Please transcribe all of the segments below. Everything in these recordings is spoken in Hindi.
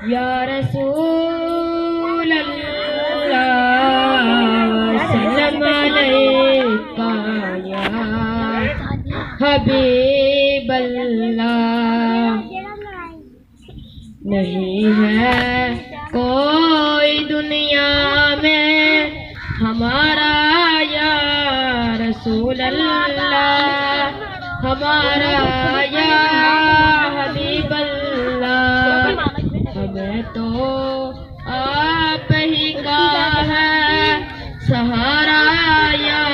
या रसूल अल्लाह सल्लम अलैका या हबीब अल्लाह। नहीं है कोई दुनिया में हमारा या रसूल अल्लाह, हमारा या हबीब अल्लाह। हमें तो आप ही का है सहारा या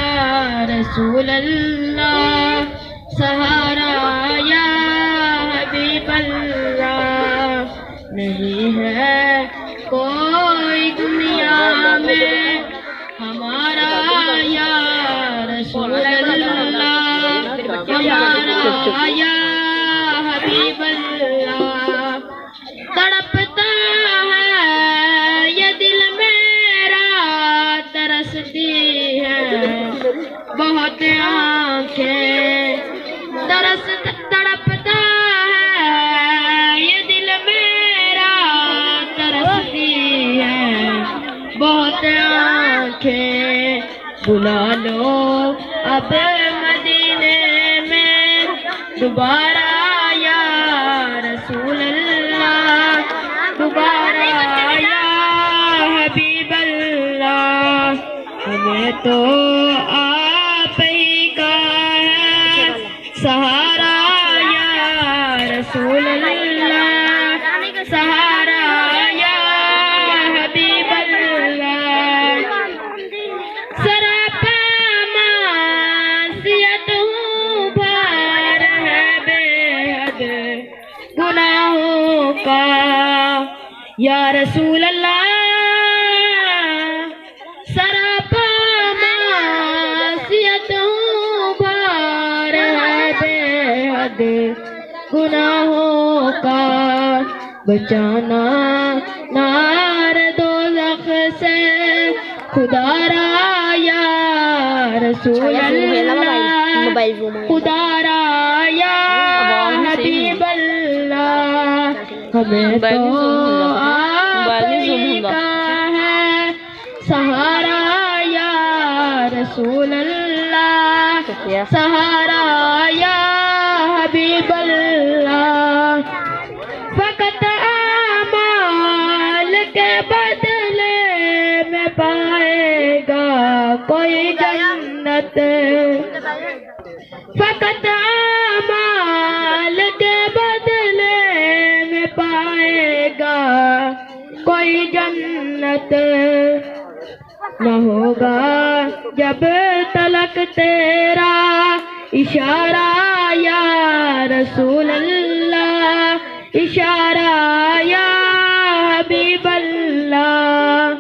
रसूल अल्लाह, सहारा या हबीब अल्लाह। नहीं है कोई दुनिया में हमारा या रसूल अल्लाह, हमारा या हबीब अल्लाह। तड़पता है ये दिल मेरा, तरसती है बहुत आँखें, तड़पता है ये दिल मेरा, तरसती है बहुत आँखें। बुला लो अब मदीने में दोबारा या रसूल अल्लाह, दोबारा या हबीब अल्लाह। हमें तो आप ही का है सहारा या रसूल अल्लाह, सहारा या हबीब अल्लाह। सरापा मासियत हूँ, भार है बेहद गुनाहों का या रसूल अल्लाह। सरापा मासियत हूँ, भार है बेहद गुनाहों का। बचाना नार दोज़ख से खुदारा या रसूल अल्लाह, खुदारा या हबीब अल्लाह। हमें तो आप ही का है सहारा या रसूल अल्लाह, सहारा या हबीब अल्लाह। फकत आमाल के बदले में पाएगा कोई जन्नत, फकत आमाल के बदले में पाएगा कोई जन्नत। न होगा जब तलक तेरा इशारा या रसूल अल्लाह, इशारा या हबीब अल्लाह।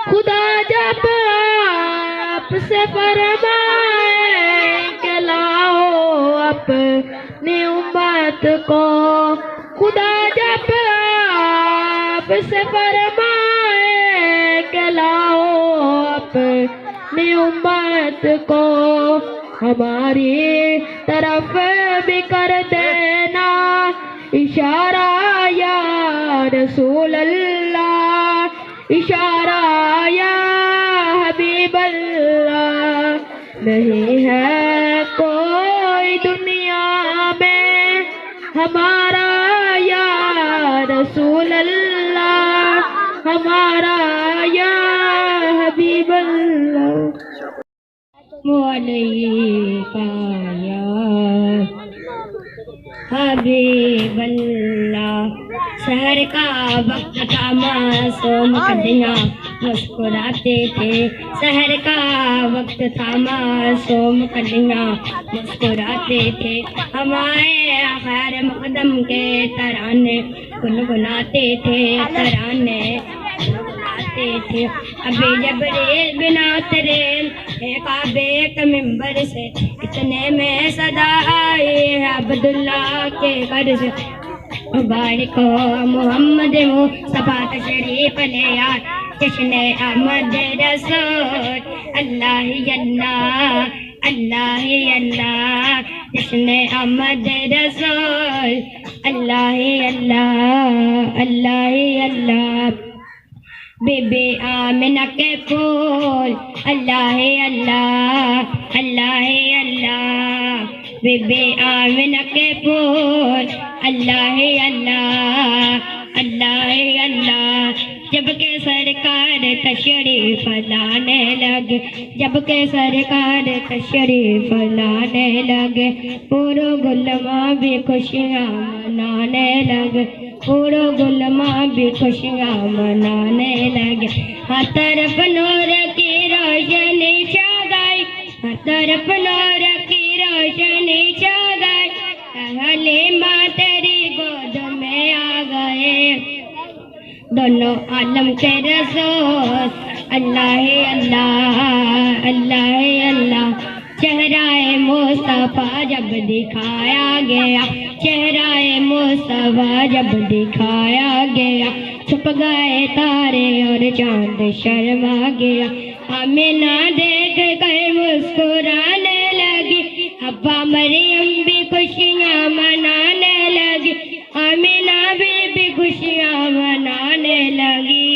खुदा जब आपसे फरमाए कि लाओ अपनी उम्मत को, खुदा जब आपसे फरमाए कि लाओ अपनी उम्मत को, हमारी तरफ भी कर देना इशारा या रसूल अल्लाह, इशारा या हबीब अल्लाह। नहीं है कोई दुनिया में हमारा या रसूल अल्लाह, हमारा या हबीब अल्लाह। अलैका या हबीब अल्लाह। शहर का वक्त था, मासूम कन्या मुस्कुराते थे। शहर का वक्त था, मासूम कन्या मुस्कुराते थे। हमारे खैर मुकदम के तराने गुनगुनाते थे, तराने गुनगुनाते थे। अभी जबरील बिना तेरे काबे के मिंबर से इतने में सदा आई है अब्दुल्ला के घर से। मुबारक हो मोहम्मद मुस्तफा तशरीफ ले आए, जश्न अहमद रसूल। अल्लाह ही अल्लाह, अल्लाह ही अल्लाह, जश्न अहमद रसूल। अल्लाह अल्लाह अल्लाह अल्लाह। बेबे आमिना के फूल अल्लाह अल्लाह अल्लाह अल्लाह। बेबे आमिना के फूल अल्लाह अल्लाह अल्लाह अल्लाह। जब के सरकार तशरीफ लाने लगे, जब के सरकार तशरीफ लाने लगे, पूरो गुलमा भी खुशियाँ मनाने लगे, पूरो गुलमा भी खुशियाँ मनाने लगे। हर तरफ नूर की रोशनी छा गई, हर तरफ नूर की रोशनी छा गई। हलीमा तेरी गोद में आ गए दोनों आलम के रसूल अल्लाह अल्लाह अल्लाह अल्लाह। चेहराए मुस्तफा जब दिखाया गया, चेहराए मुस्तफा जब दिखाया गया, छुप गए तारे और चांद शर्मा गया। आमिना देख कर मुस्कुराने लगी, अब्बा मरियम भी खुशियाँ मनाने लगी, आमिना भी खुशियाँ मनाने लगी।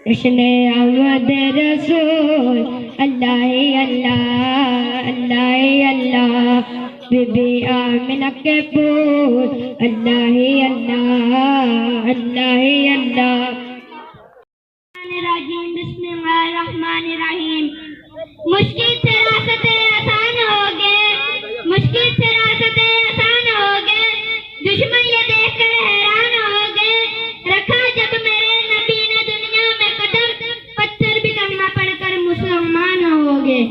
जश्न आमद रसूल अल्लाह अल्लाह अल्लाह अल्लाह। बीबी आमिना के फूल अल्लाह अल्लाह अल्लाह अल्लाह। बिस्मिल्लाहिर्रहमानिर्रहीम। मुश्किल से रास्ते आसान हो गए, मुश्किल से रास्ते आसान हो गए, दुश्मन ये देखकर हैरान हो गए। रखा जब मेरे नबी ने दुनिया में कदम, पत्थर भी कलमा पढ़कर मुसलमान हो गए।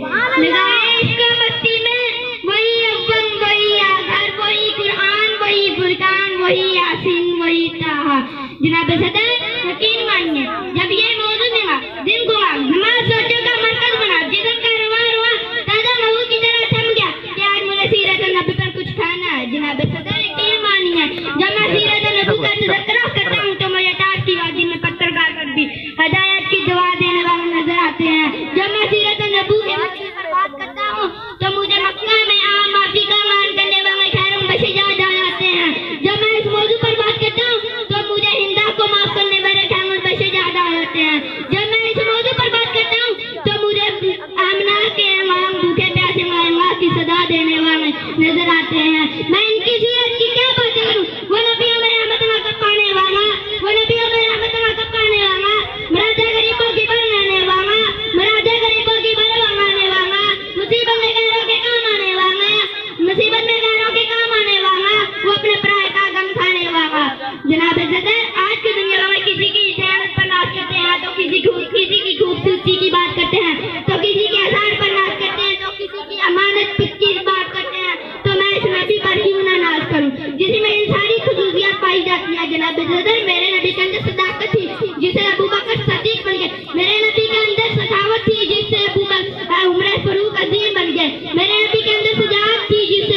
लगाए इश्क मस्ती में वही अव्वल वही आखिर, वही कुरान वही फुरकान वही यासीन वही ताहा। जनाब सदर यकीन मानिए, जब ये मौजूद मिला दिन को नमाज सोचों का मरकज बना, जिसम का रुआ रुआ ताजा महू की तरह थम गया कि आज मुझे सीरत नबी पर कुछ खाना है। जनाब सदर यकीन मानिए, जब मैं सीरत नबी का तज़किरा करता हूँ तो मुझे ताज की वादी में पत्थरगाह कर भी हदायत की दुआ देने वाले नजर आते हैं। जब मैं सीरत नबी के मसले पर बात करता हूँ तो मुझे मक्का में आम माफी का मान करने वाले खैरम बशीर याद आ जाते हैं। जब मैं इस मौजू पर बात करता हूँ तो मुझे हिंदा को माफ करने वाले खैरम बशीर याद आ जाते हैं। जब मैं इस मौजू पर बात करता हूँ तो मुझे आमना के इमाम भूखे प्यासे मांगा की सदा देने वाले नजर आते हैं। मैं इनकी सीरत की क्या बात करूँ, वो नबी में रहमत का पाने वाला, वो नबी में रहमत का पाने वाला, मराठा गरीबों की बनाने वाला, मराठा गरीबों की बनवाने वाला, मुसीबत में गैरों के काम आने वाला, मुसीबत में गैरों के काम आने वाला, वो अपने प्राय का गम खाने वाला। जनाब सदर, आज की दुनिया में किसी की इजाजत पर नाज करते हैं तो किसी की खूबसूरती की बात करते हैं, तो किसी के आसार पर नाज करते हैं, तो किसी की अमानत की बात करते हैं। तो मैं इस नबी पर क्यों ना नाज करूं जिसमें इन सारी खुसूसियात पाई जाती है। जनाब सदर, मेरे नबी के अंदर सदाकत थी जिसे अबू बकर सदीक बन गए, मेरे नबी के अंदर सखावत थी जिससे अबू बकर उमर फारूक अजीम बन गए, मेरे नबी के अंदर सुजात थी जिससे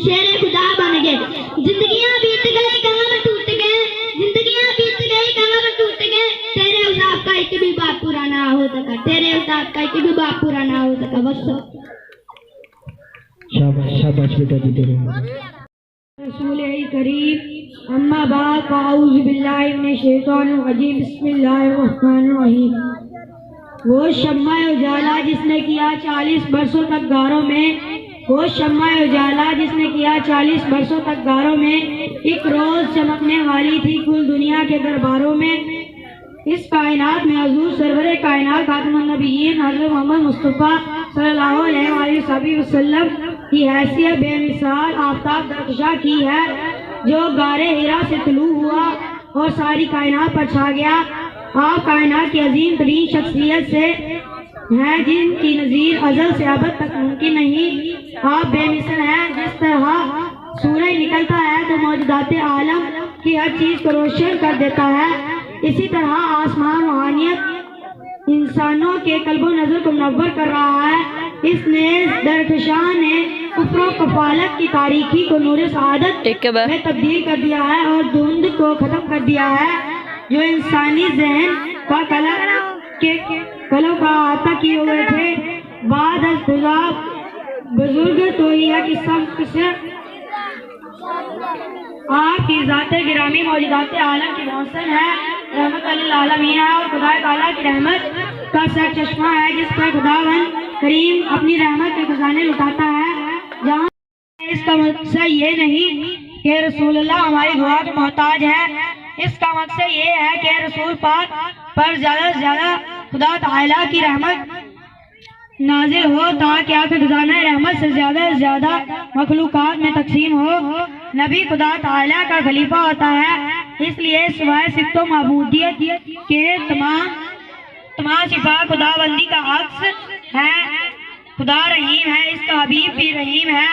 शेर खुदा बन गए। जिंदगियां बीत गई कहाँ पर टूट गए, जिंदगियां बीत गई कहाँ पर टूट गए, तेरे उसाब का एक भी बाप पूरा ना हो सका, तेरे उसाब का एक भी बाप पूरा ना हो सका। बस शाबाश शाबाश बेटा जी तेरे रसूल करीम अम्मा बाद फाऊज़ु बिल्लाहि मिनश शैतानिर रजीम बिस्मिल्लाहिर रहमानिर रहीम। वो शम्मा उजाला जिसने किया 40 बरसों तक गारों में, वो शम्मा उजाला जिसने किया 40 बरसों तक गारों में, एक रोज चमकने वाली थी कुल दुनिया के दरबारों में। इस कायनात में हुजूर सरवरे कायनात खातमुन नबिय्यीन हज़रत मोहम्मद मुस्तफ़ा सल्लल्लाहु अलैहि वसल्लम की हैसियत बेमिसाल आफताब दरकशा की है, जो गारे हिरा से तुलू हुआ और सारी कायनात पर छा गया। आप कायनात की अजीम तरीन शख्सियत से हैं जिनकी नज़ीर अज़ल से अबद तक मुमकिन नहीं। आप बेमिसल हैं, जिस तरह सूरज निकलता है तो मौजूदात आलम की हर चीज़ को रोशन कर देता है, इसी तरह आसमान रूहानियत इंसानों के कल्बो नजर को मुनव्वर कर रहा है। इस नेज़ दरकशां ने कुफ्र कफालत की तारीकी को नूर सआदत में तब्दील कर दिया है और धुंध को खत्म कर दिया है, जो इंसानी जहन का कलम का आता किए हुए थे। बाद खुदा बुजुर्ग तो यह किस्सा आपकी ज़ात गिरामी मौजूदात आलम की मौसम है, रहमत लिल आलमीन है और खुदा ताला की रहमत का सर चश्मा है जिस पर खुदावन करीम अपनी रहमत के खजाने लुटाता है। जहाँ इसका मकसद ये नहीं कि रसूलुल्लाह हमारी दुआ के मोहताज है, इसका मकसद ये है कि रसूल पाक पर ज्यादा से ज्यादा खुदा ताला की रहमत नाजिल हो ताकि आपके खजाना रहमत से ज्यादा मखलूकात में तकसीम हो। नबी खुदा ताला का खलीफा होता है, इसलिए सिवाय सिफ्त व महबूदियत के तमाम सिफा खुदाबंदी का अक्स है। खुदा रहीम है, इसका हबीब भी रहीम है।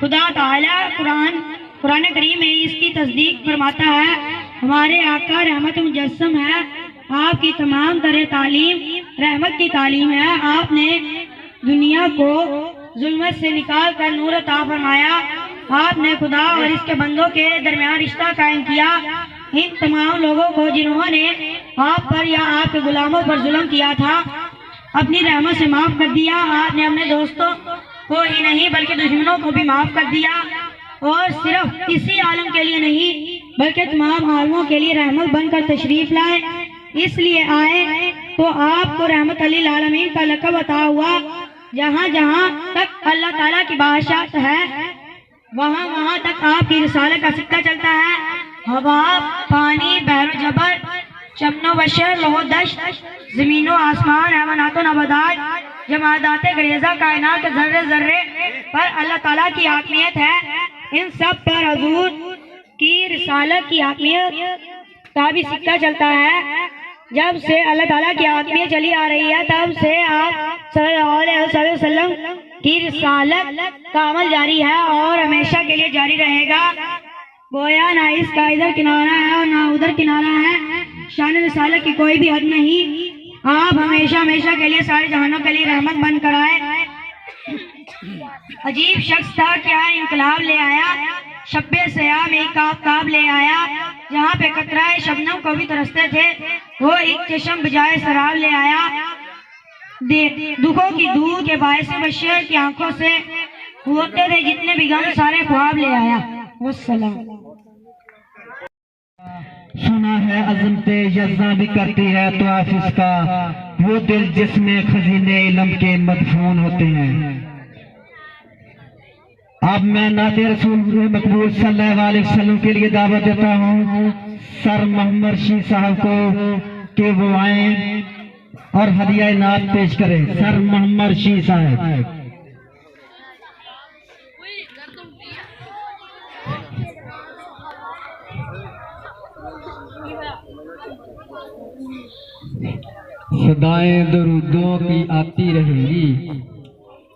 खुदा ताला कुरान करीम में इसकी तस्दीक फरमाता है। हमारे आका रहमत मुजस्सम है, आपकी तमाम तरह तालीम रहमत की तालीम है। आपने दुनिया को जुल्मत से निकाल कर नूर अता फरमाया। आपने खुदा और इसके बंदों के दरमियान रिश्ता कायम किया। इन तमाम लोगों को जिन्होंने आप पर या आपके गुलामों पर जुल्म किया था, अपनी रहमत से माफ कर दिया। आपने अपने दोस्तों को ही नहीं बल्कि दुश्मनों को भी माफ कर दिया, और सिर्फ इसी आलम के लिए नहीं बल्कि तमाम आलमों के लिए रहमत बनकर तशरीफ लाए। इसलिए आए तो आपको रहमत लिल आलमीन का लक़ब अता हुआ। जहाँ जहाँ तक अल्लाह ताला की बादशाहत है, वहाँ वहाँ तक आपकी रिसालत का सिक्का चलता है। हवा, पानी, बहर जबर, चमनो बशर, लोहो दश्त, जमीनो आसमान, हैवानातो नबातात, जमादाते गरेजा, कायनात के जर्रे जर्रे पर अल्लाह ताला की हाकमियत है। इन सब पर हजूर की रिसालत की हाकमियत का भी सिक्का चलता है। जब से अल्लाह ताला की हाकमियत चली आ रही है, तब से आप सल्लल्लाहु अलैहि वसल्लम की रिसालत का अमल जारी है और हमेशा के लिए जारी रहेगा। गोया ना इसका इधर किनारा है और ना उधर किनारा है। शान रिसालत की कोई भी हद नहीं। आप हमेशा हमेशा के लिए सारे जहानों के लिए रहमत बन कर आए। अजीब शख्स था, क्या इनकलाब ले आया। शब्बे सया में काब ले आया। जहाँ पे कतराए शबनम को भी तरसते थे, वो एक चश्म बजाय शराब ले आया। दुखों की दूर के बायस बशर की आंखों से होते थे जितने भी गम, सारे ख्वाब ले आया। वस्सलाम। सुना है अज़मते यज़्ज़ा भी करती है तो आफिस का वो दिल जिसमें खजीने इल्म के मदफून होते हैं। अब मैं नाते रसूल मकबूल सल्लल्लाहु अलैहि वसल्लम के लिए दावत देता हूँ सर मोहम्मद शी साहब को कि वो आए और हदिया नात पेश करें। सर मोहम्मद शी साहब। सदाएं दरूदों की आती रहेंगी,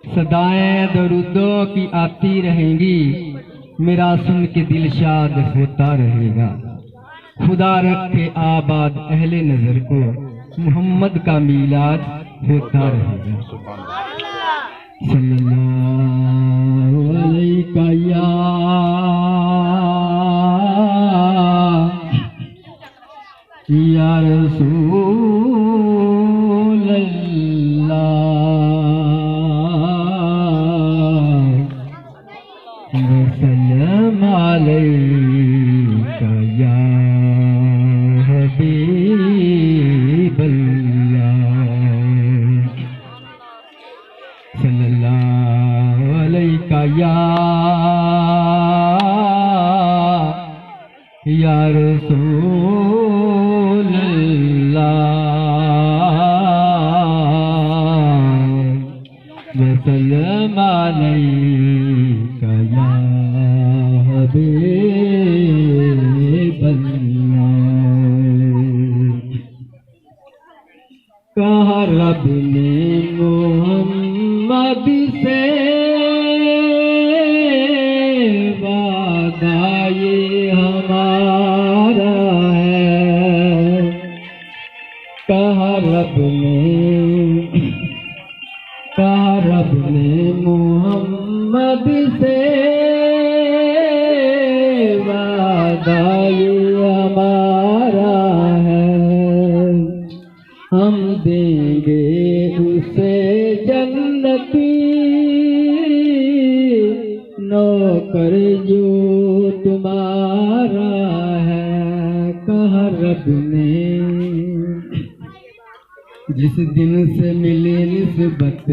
सदाएं दरूदों की आती रहेंगी, मेरा सुन के दिल शाद होता रहेगा। खुदा रखे आबाद अहले नजर को, मोहम्मद का मीलाद होता रहेगा। सल्लल्लाहु अलैहि या रसूल अल्लाह, वसल्लम अलैका या हबीब अल्लाह, सल्लल्लाहु अलैका या रसूल वसल्लम अलैका या हबीब अल्लाह। कहा रब ने मोहम्मद से वादा ये हमारा है। कहा रब ने मोहम्मद से वादा ये हमारा है। हम देंगे उसे जन्नती नौकर जो तुम्हारा रब ने जिस दिन से मिली निस्बत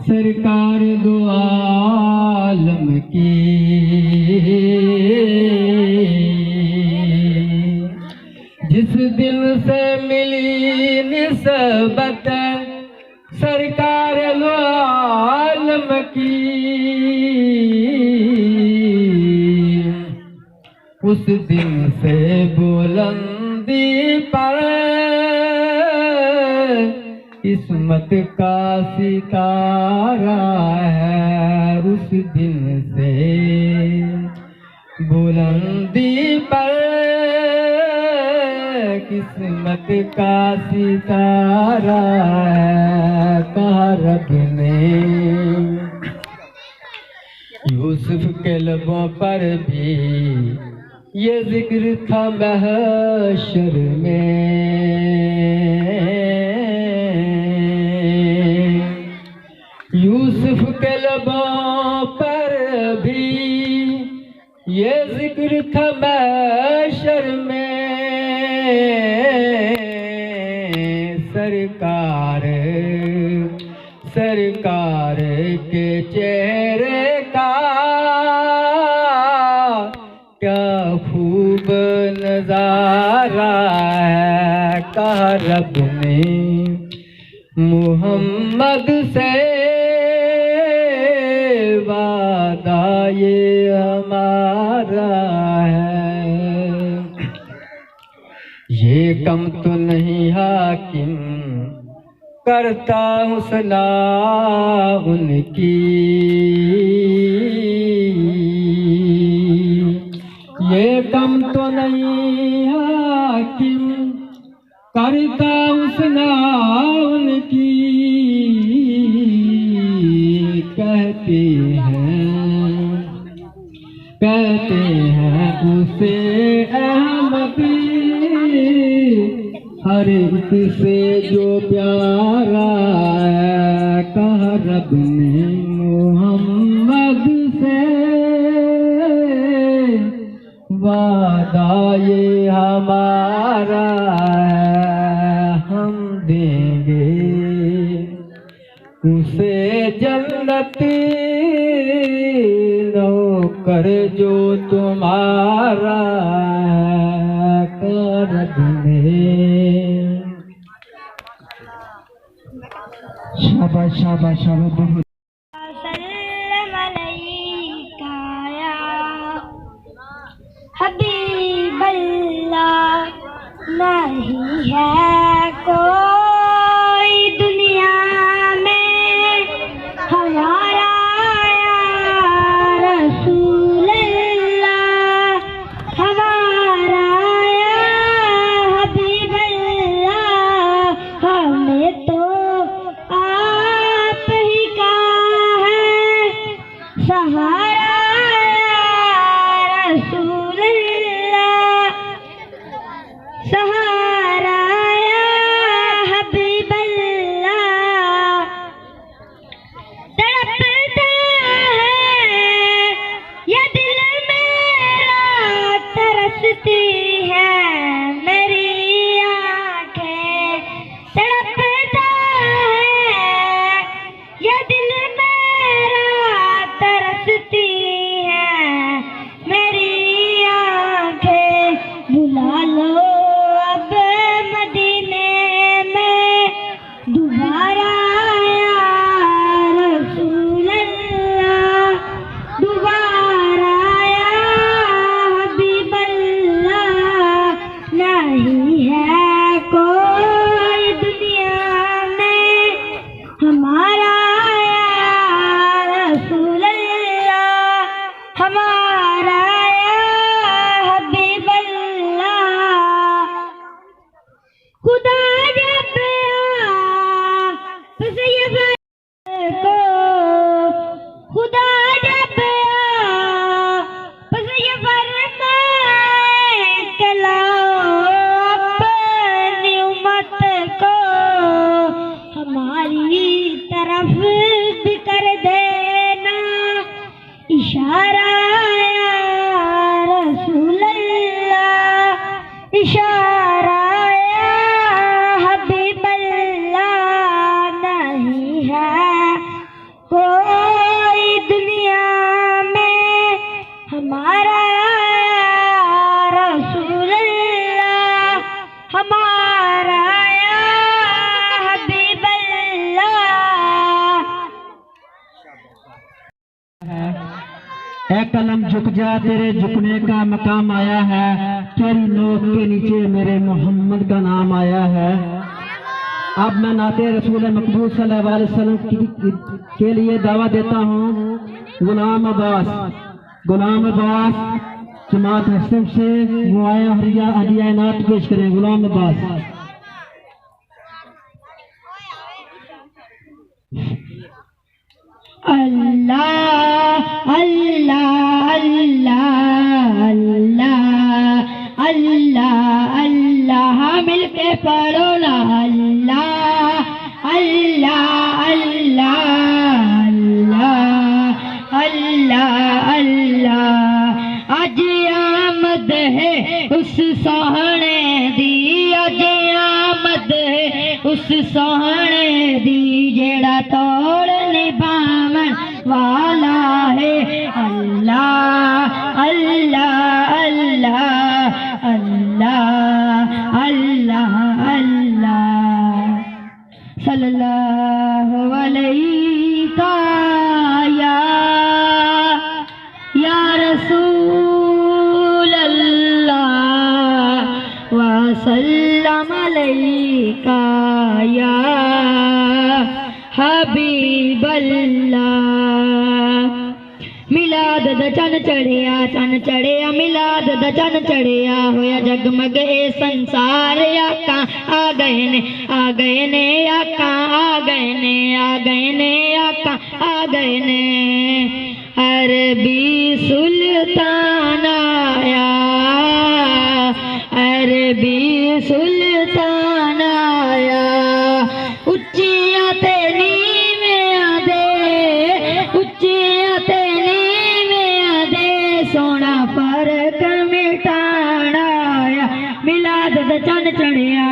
सरकार दो आलम की, जिस दिन से मिली निस्बत सरकार दो आलम की, उस दिन से बुलंदी पर किस्मत का सितारा है। उस दिन से बुलंदी पर किस्मत का सितारा है। कहा रब ने यूसुफ के लबों पर भी ये जिक्र था महशर में, यूसुफ के लबों पर भी ये जिक्र था महशर में। सरकार के चेहरे का क्या खूब नजारा है। कहा रब ने मुहम्मद से वादा ये हमारा है। ये कम तो नहीं हाकिम करता हूँ सलाह उनकी, ये कम तो नहीं हाकिम करता हूँ सलाह उनकी। कहते हैं उसे अहमदी हर एक से जो प्यारा है। कहा रब ने मोहम्मद से वादा ये हमारा है। हम देंगे उसे जन्नत नौकर जो तुम्हारा है। रब ने शाबाश शाबाश शाबाश बहुत सल्लम अलैका या हबीबल्लाह, नहीं है कोई दुनिया में हमारा या रसूल अल्लाह, हमारा या हबीबल्लाह। हमें तो आप ही का है सहारा या रसूल अल्लाह, सहारा या हबीबल्लाह। तड़पता है ये दिल मेरा, तरसती है मेरी आंखें। तड़पता है ये दिल मेरा, तरसती है मेरी आंखें। बुला लो अब मदीने में दोबारा या रसूल अल्लाह, दोबारा या हबीबल्लाह। हमारा या रसूल अल्लाह, हमारा या हबीब अल्लाह। ए कलम झुक जा, तेरे झुकने का मकाम आया है, तेरी नोक के नीचे मेरे मोहम्मद का नाम आया है। अब मैं नाते रसूल मकबूल सल्लल्लाहु अलैहि वसल्लम के लिए दावा देता हूँ। गुलाम अब्बास जमात हसन से वो आया हदिया इनात पेश करें। गुलाम अब्बास। अल्लाह अल्लाह अल्लाह अल्लाह अल्लाह अल्लाह मिलके पढ़ो ना। अल्लाह अल्लाह अल्लाह अल्लाह अल्लाह अल्लाह। आज आमद है उस सोहने दी, आज आमद है उस सोहने दी, जेड़ा तोड़ निभावन वाला है। अल्लाह अल्लाह अल्लाह अल्लाह अल्लाह अल्लाह। सल्लल्लाहु अलैहि या रसूल अल्लाह व सल्लम अलैका या हबीब अल्लाह। मिलाद दा चन चढ़िया मिलाद दा चन चढ़िया, होया जगमग ए संसार। आका आ गए ने आ गए ने, आका आ गए ने आ गए ने, आका आ गए ने। अरबी सुल्तान आया, अरबी सुल्तान आया। उच्चियां ते नीवियां दे, उच्चियां ते नीवियां दे, सोना फर्क मिटाना आया। मिलाद दा चन चढ़िया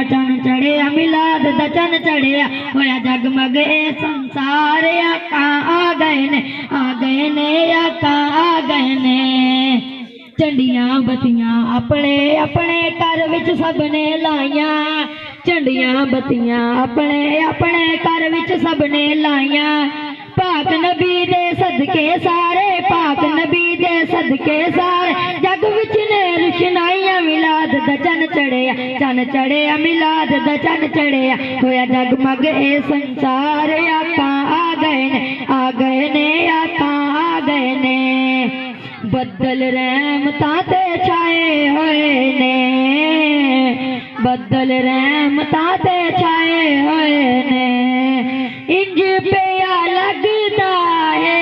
मिलाद दा चन चढ़िया, होया जगमग ए संसार। आका आ गए ने आका आ गए ने। झंडियां बत्तियां अपने अपने घर विच सबने लाइया, झंडियां बत्तियां अपने अपने घर विच सबने लाइया। पाक नबी दे सदके सारे, पाक नबी दे सदके सारे, जग विच ने रुशनाइयां। मिलाद दा चन चढ़िया मिलाद दा चन चढ़िया, होया जगमग ए संसार। आका आ गए ने आका आ गए ने। बदल रहमतां ते छाए होए ने, बदल रहमतां ते छाए होए ने। इंज पिया लगदा है,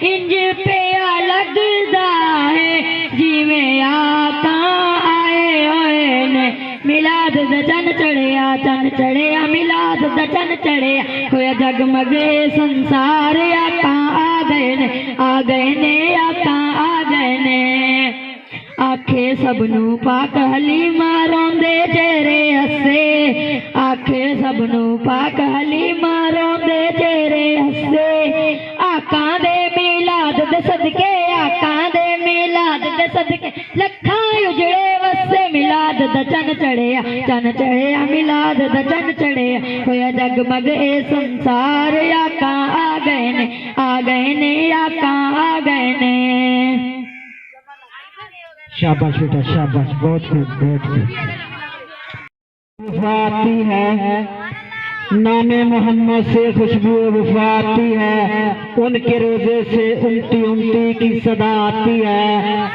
इंज पिया लगदा है, जिवें आका आए होए ने। मिलाद दा चन चढ़िया मिलाद दा चन चढ़िया, होया जगमग संसार। आका आ गए ने आका आ गए ने। आखे सबनू पाक हलीमा रोंदे चेहरे हसे, आखे सबनू पाक हलीमा रोंदे चेहरे हसे। आका दे मिलाद दे सदके, आका दे मिलाद दे सदके, लखां उजड़े वसे। मिलाद दा चन चढ़िया मिलाद दा चन चढ़िया, होया जगमग ए संसार। आका आ गए ने आका आ गए ने। शाबाश बेटा शाबाश, बहुत खूब बहुत खूब। वफाती है नामे मोहम्मद से खुशबू वफाती है, उनके रोजे से उमटी की सदा आती है।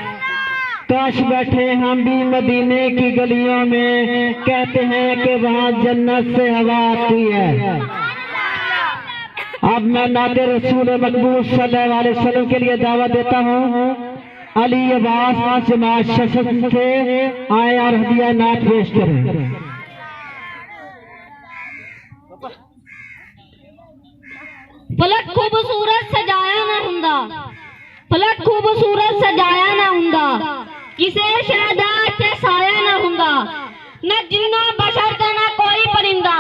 काश बैठे हम भी मदीने की गलियों में, कहते हैं कि वहाँ जन्नत से हवा आती है। अब मैं नाते रसूल मकबूल सल्लल्लाहु अलैहि वसल्लम के लिए दावा देता हूँ। अली अब्बास जमात हसन से आए और हदिया नात पेश करें। पलक खूबसूरत सजाया ना हुंदा, पलक खूबसूरत सजाया ना हुंदा, किसे शहदाद से साया ना हुंदा। न जिन्नो बशर ते ना कोई परिंदा,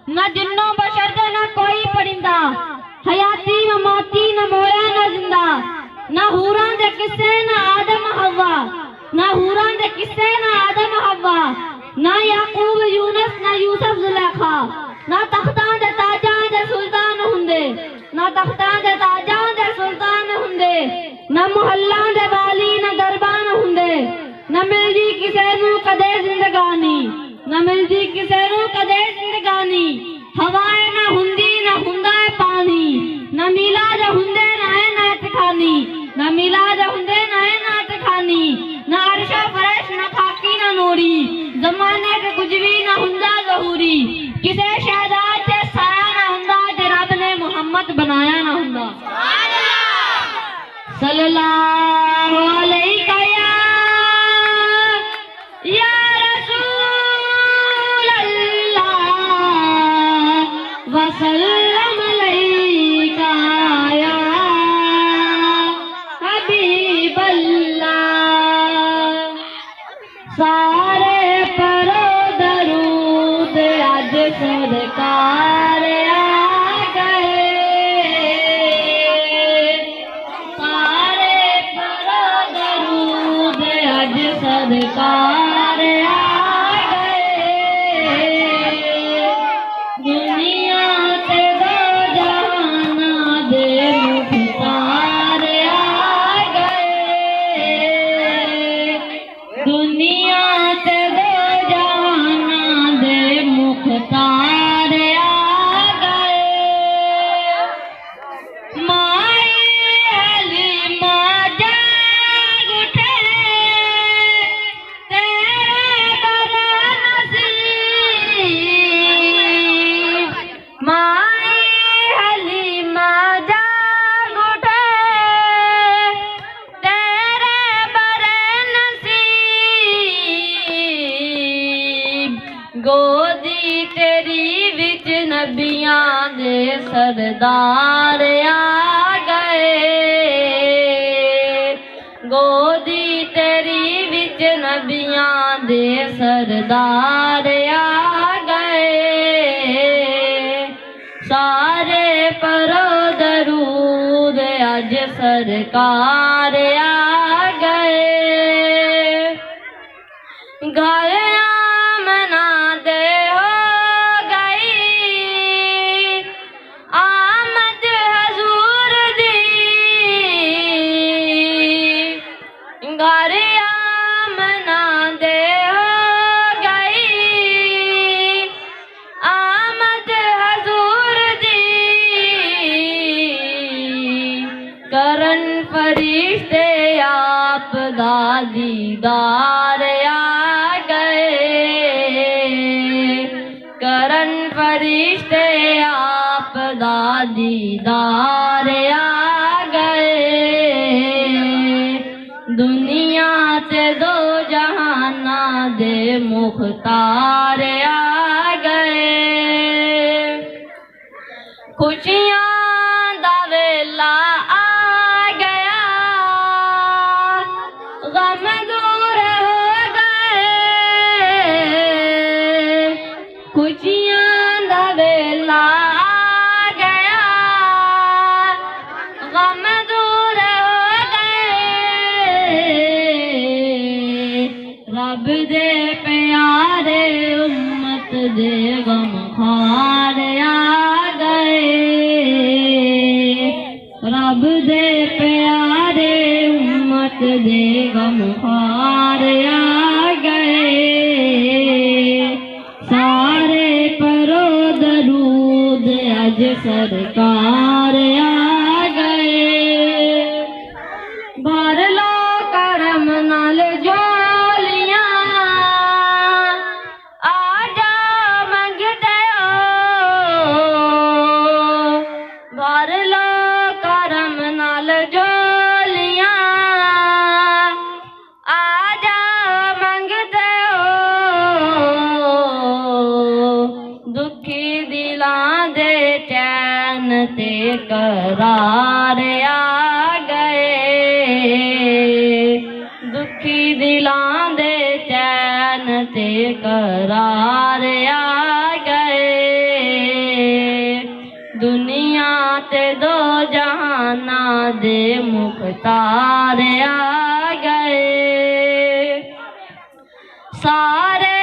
न जिन्नो बशर ते ना कोई परिंदा। हयाती न मौती न मोया न जिंदा, ना हूरां दे किस्से ना आदम हवा, ना हूरां दे किस्से ना आदम हवा, ना याकूब यूनुस ना यूसुफ जुलेखा, ना तख्तां दे ताजां दे सुल्तान हुंदे, ना तख्तां दे ताजां दे सुल्तान हुंदे, ना मुहल्लां दे वाली ना दरबान हुंदे, ना मिलदी किसे नू कदे जिंदगानी, ना मिलदी किसे नू कदे जिंदगानी, हवाएं ना हुंदी ना हुंदा है पानी, ना मिलाद हुंदे ना है नात खानी, ना मिलाद हुंदे ना है नात खानी, ना अर्शा फरश ना खाकी ना नूरी, जमाने के कुछ भी ना हुंदा ज़हूरी, किसे शहजाद से साया ना हुंदा, जे रब ने मोहम्मद बनाया ना हुंदा। सल्लल्लाहु अलैहि या रसूल अल्लाह वसल्लम अलैका या हबीब अल्लाह। सारे परो दरूद अज सरकार आ गए, सारे परो दरूद अज सरकार आ गए, दुनिया से दो जहाना दे मुख्तार आ गए, दुनिया से दो जहाना दे मुख्तार आ गए। माई हलीमा जाग उठे, तेरे बड़ा नसीब, माई हलीमा जाग उठे, तेरे बड़े नसीब, गोदी तेरी विच नबियां दे सरदार आ गए, गोदी तेरी विच नबियां दे सरदार आ गए, सारे परो दरूद अज सरकार आ गए। घर आमना दे हो गई आमद हजूर दी, घर आमना दे हो गई आमद हजूर दी, करन फरिश्ते आप दा दीदार आ गए, करन फरिश्ते आप दा दीदार आ गए, दुनिया से दो जहाना दे मुख्तार आ गए, खुशियां दा वेला आ गया, गम दूर हो गए, खुशियां दा वेला आ गया, गम दूर हो गए, रब दे प्यारे उम्मत दे गम खार आ गए, रब दे प्यारे उम्मत दे गम खार आ गए, सारे परो दरूद अज सरकार आ गए, भर लो करम नाल झोलियां, आजा मंगते हो, भर लो करम नाल झोलियां, आजा मंगते हो, दुखी दिलां दे चैन ते करार आ गए, दुखी दिलां दे चैन ते करार आ गए, दुनिया ते दो जहाना दे मुख्तार आ गए। सारे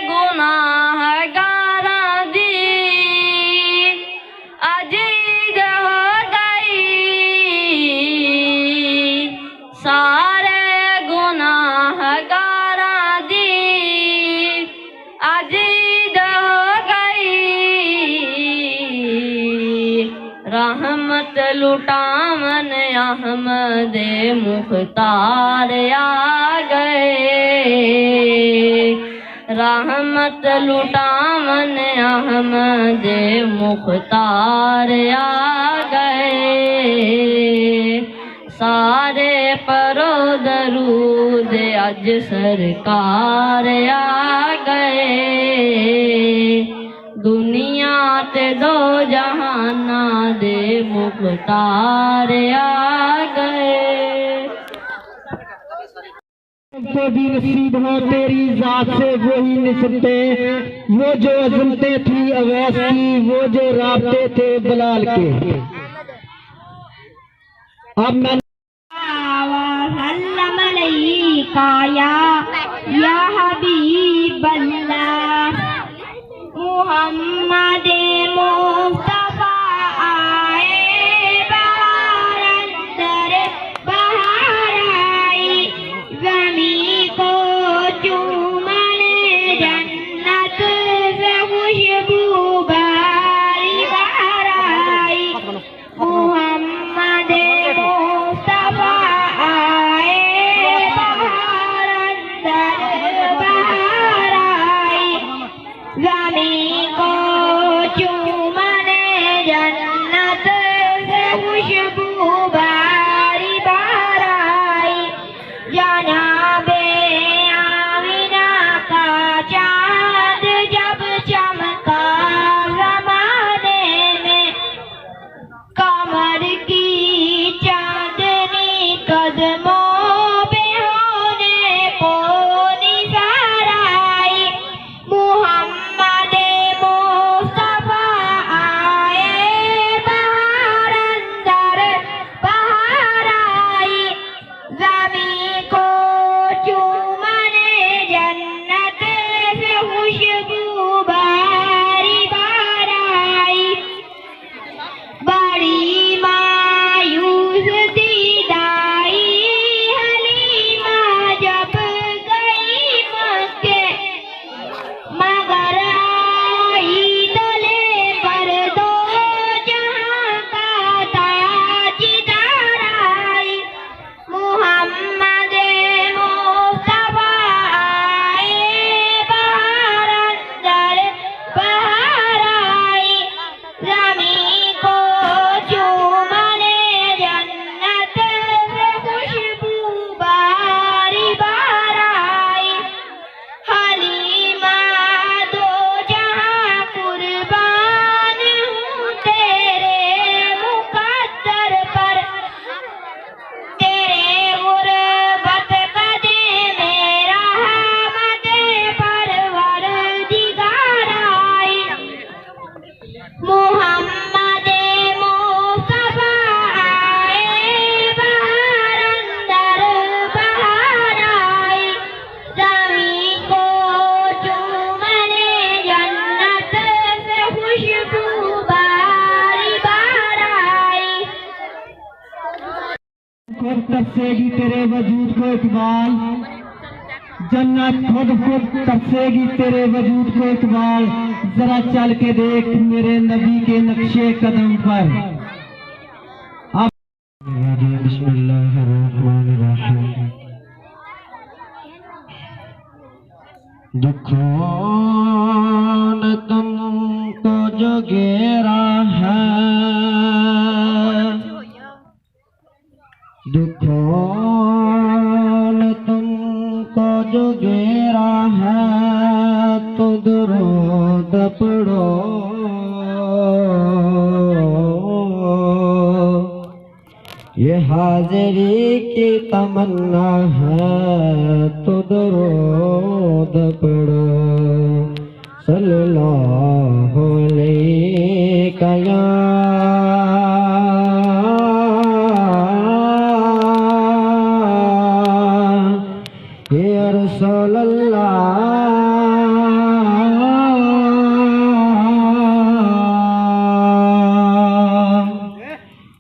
गुनाहगारां दी अज ईद हो गई। सारे गुनाहगारां दी अज ईद हो गई। रहमत लुटावन अहमद मुख्तार आ गए। रहमत लुटावन अहमद मुख्तार आ गए। सारे परो दरूद अज सरकार आ गए। दुनिया ते दो जहाना दे मुख्तार आ गए। को भी नसीब हो तेरी जात से वही निस्बते, वो जो अजमते थी अवैस की, वो जो राबते थे बलाल के। अब मैं या हबीब अल्लाह मुहम्मद मुस्तफा आए बहार अंदर बहार आई। ज़मी को चूमन जन्नत से खुशबू बारी बहार आई। मुहम्मद मुस्तफा आए बहार अंदर बहार आई। ज़मी को चूमन जन्नत से खुशबू बारी बहार आई। जनाबे आमिना का चाँद जब चमका ज़माने में, कमर की चांदनी कदमों पे होने को निसार आई। मुहम्मद मुस्तफा आए बहार अंदर बहार आई। ज़मी को चूमन जन्नत से खुशबू बारी बहार आई। बड़ी मायूस दीदाई हलीमा जब गई मक्के, मगर आई तले पर दो जहां का ताजदार आई। मुहम्मद मुस्तफा आए बहार अंदर बहार आई। ज़मी को चूमन जन्नत से खुशबू बारी बहार आई। हलीमा दो जहां कुर्बान हूँ तेरे मुकद्दर पर। तेरे गुरबत कदे मेरा रहमत परवरदिगार आई। मुहम्मद मुस्तफा आए बहार अंदर बहार आई। ज़मी को चूमन जन्नत से खुशबू बारी बहार आई। खुद तरसेगी तेरे वजूद को इकबाल, जन्नत खुद खुद तरसेगी तेरे वजूद को इकबाल। जरा चल के देख मेरे नबी के नक्शे कदम पर। अब बिस्मिल्लाहिर्रहमानिर्रहीम। दुखों ने तुमको जो घेरा है, दुखों ने तुमको जो घेरा है, तो दुरूद पढ़ो। ये हाजिरी की तमन्ना है, तो दुरूद पढ़ो। सल्लल्लाहु अलैहि रसूल अल्लाह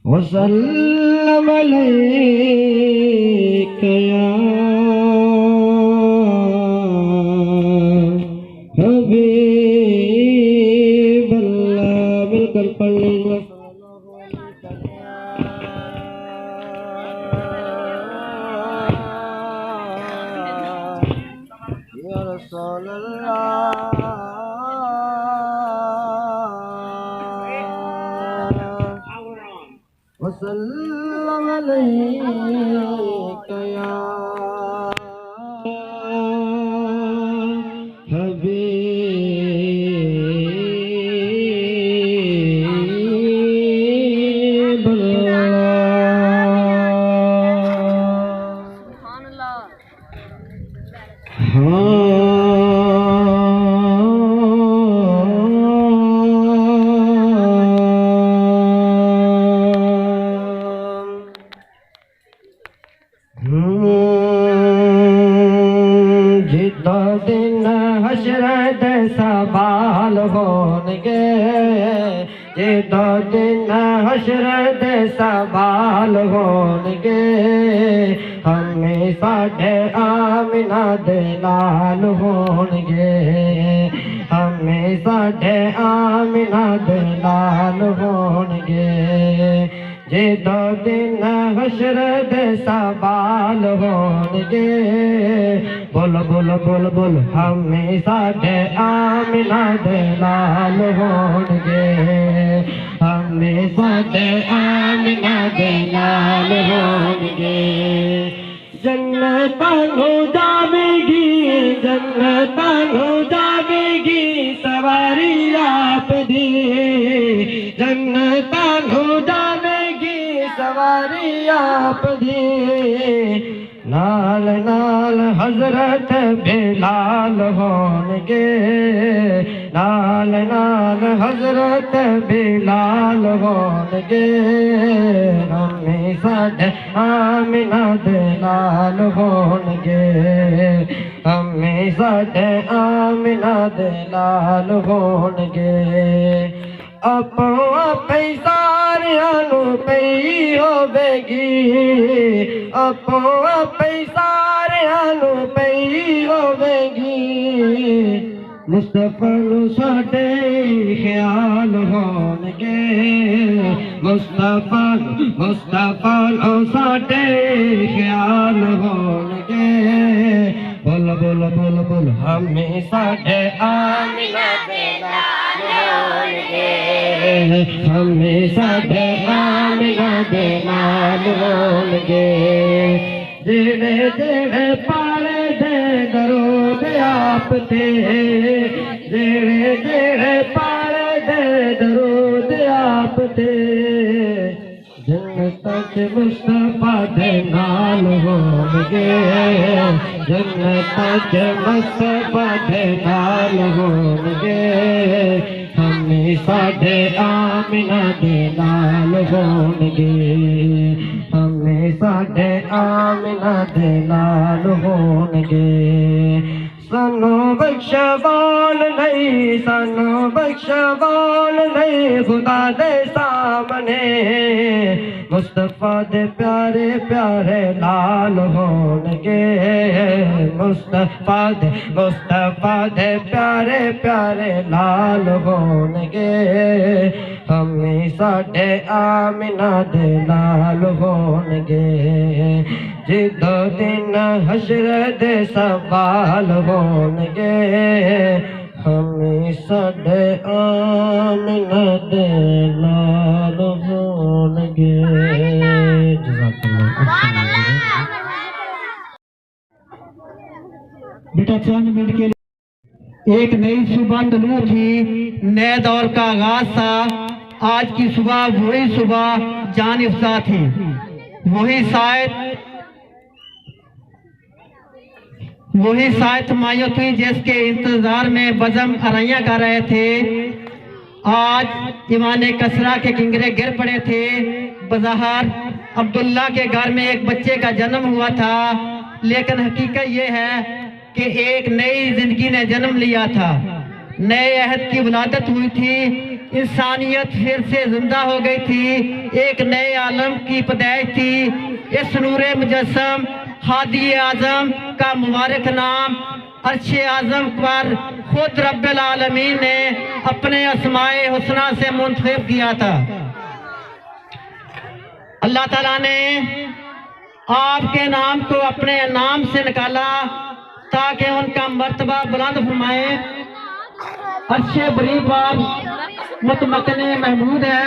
वसल्लम अलैका या हबीब अल्लाह। मिलकर पढ़ लीजिए। या रसूल अल्लाह वसल्लम अलैका या हबीब जिद्दो दिन हशर दे सवाल होनगे, जिद्दो दिन हशर दे सवाल होनगे, हमें साढ़े आमिना दे लाल होनगे, हमें साढ़े आमिना दे लाल होनगे। जिद्दो दिन हशर दे सवाल होनगे, बोल बोल बोल बोल हमें साढ़े आमिना दे लाल होनगे, हमें साढ़े आमिना दे लाल होनगे। जन्नत हो जावेगी, जन्नत हो जावेगी सवारी आप दी, जन्नत हो जावेगी सवारी आप दी। नाल नाल हजरत बिलाल होनगे, नाल नाल हजरत बिलाल होनगे, हमें साढ़े आमिना दे लाल होनगे, हमें साढ़े आमिना दे लाल होनगे। अपो आपे सारियां नू पई होवेगी, अपो आपे सारियां नू पई होवेगी। मुस्तफा नू साडे ख्याल होनगे, मुस्तफा नू साडे ख्याल होनगे। बोल बोल बोल बोल हमें साडे आमिना दे लाल होनगे, हमें साडे आमिना दे लाल होनगे। जेड़े जेड़े पाले दे दरूद आप ते, जेड़े जेड़े पाले दे दरूद आप ते, जन्नत च मुस्तफा दे नाल होनगे, जन्नत च मुस्तफा दे नाल होनगे। हमें साढ़े आमिना दे नाल होनगे, हमें साढ़े आमिना दे नाल होनगे। सानू बख्शवान नहीं, सानू बख्शवान नहीं खुदा दे सामने, मुस्तफा दे प्यारे प्यारे लाल होनगे, मुस्तफा दे प्यारे प्यारे लाल होनगे। हमें साढ़े आमिना दे लाल होनगे, जिद्दो दिन हशर दे सवाल होनगे, हमें साढ़े आमिना दे लाल होनगे। बेटा चंद मिनट के लिए एक नई सुबह तलू थी, नए दौर का आगाज था। आज की सुबह वही सुबह जान इफ्ता थी, वही शायद मायूं थी जिसके इंतजार में बज़म अराइयां कर रहे थे। आज ईमान कसरा के किंगरे गिर पड़े थे। बज़ाहिर अब्दुल्ला के घर में एक बच्चे का जन्म हुआ था, लेकिन हकीकत ये है कि एक नई जिंदगी ने जन्म लिया था, नए अहद की विलादत हुई थी, इंसानियत फिर से जिंदा हो गई थी, एक नए आलम की पैदाइश थी। इस नूरे मुजस्सम हादी आजम का मुबारक नाम अर्शे आजम पर खुद रब्बुल आलमीन ने अपने अस्माए हुस्ना से मुंतखब किया था। अल्लाह ताला ने आपके नाम को अपने नाम से निकाला ताकि उनका मर्तबा बुलंद फरमाए। अर्शे बरी पर मुतमक्किन महमूद है,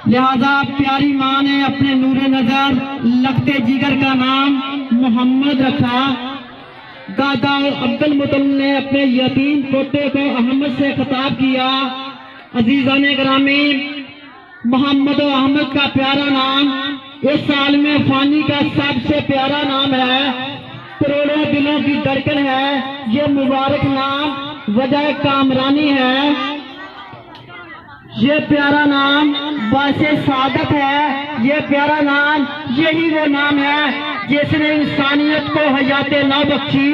लिहाजा प्यारी माँ ने अपने नूरे नजर लगते जिगर का नाम मोहम्मद रखा। दादा अब्दुल मुतल्लिब ने अपने यतीम पोते को अहमद से खिताब किया। अजीजान ग्रामी, मोहम्मद अहमद का प्यारा नाम इस साल में फानी का सबसे प्यारा नाम है, करोड़ों दिलों की धड़कन है। ये मुबारक नाम वजह कामरानी है, ये प्यारा नाम बासे सादत है। ये प्यारा नाम यही वो नाम है जिसने इंसानियत को हयात नौ बख्शी।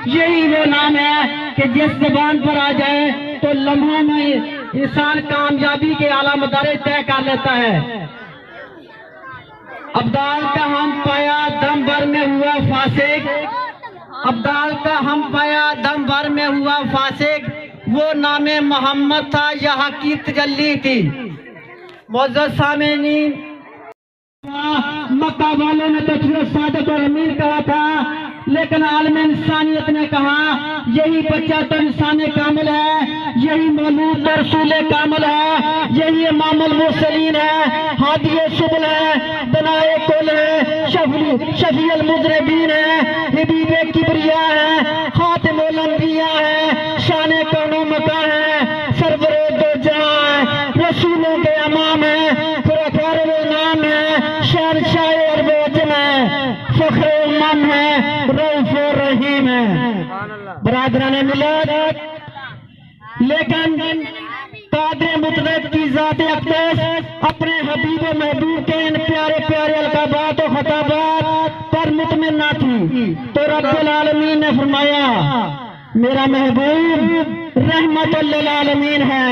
यही वो नाम है कि जिस जबान पर आ जाए तो लम्हों में इंसान कामयाबी के आला मदारे तय कर लेता है। अब्दाल का हम पाया दम भर में हुआ फासिक, अब्दाल का हम पाया दम भर में हुआ फासिक। वो नामे मोहम्मद था, यहाँ की तजल्ली थी। मौजूद सामेनी, मक्का वालों ने तो सादत और अमीर कहा था, लेकिन आलम इंसानियत ने कहा यही बच्चा तो इंसान कामिल है, यही मौलूद तो रसूल कामिल है, यही इमामुल मुरसलीन है, हादी शुबल है, बनाए कुल है, शफीउल मुज़रिबीन है, हबीबे किबरिया है, खातिमुल अंबिया है, शाने कौनो मका है, सरवरे दो जहां है, रसूलों के इमाम है, खुराखार नाम है, शहंशाह अरब वजम है, फख्र उम्मम है, रऊफ और रहीम है। बरादरान मिलत, लेकिन कादिर मुतलक की ज़ात अक़दस अपने हबीब महबूब के इन प्यारे प्यारे अलकाबात और खताबात पर मुतमिन ना थी, तो रब्बुल आलमीन ने फरमाया मेरा महबूब रहमतुल लिल आलमीन है,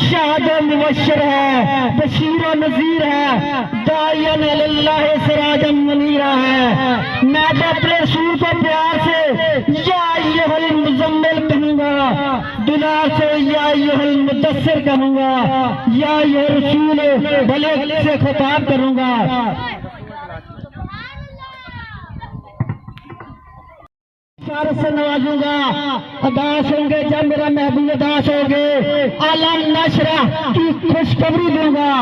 शाहिद व मुबश्शिर है, बशीर व नज़ीर है, दाइयन इलल्लाह सिराजम मुनीरा है। मैं तो अपने रसूल को प्यार से या अय्युहल मुज़म्मिल कहूँगा, दुलार से या अय्युहल मुदस्सिर कहूँगा, या अय्युहर रसूल भले से खिताब करूँगा। सारे से नवाजूंगा, अदास होंगे जब मेरा महबूब अदास होंगे, आलम नशरा की खुशखबरी दूंगा।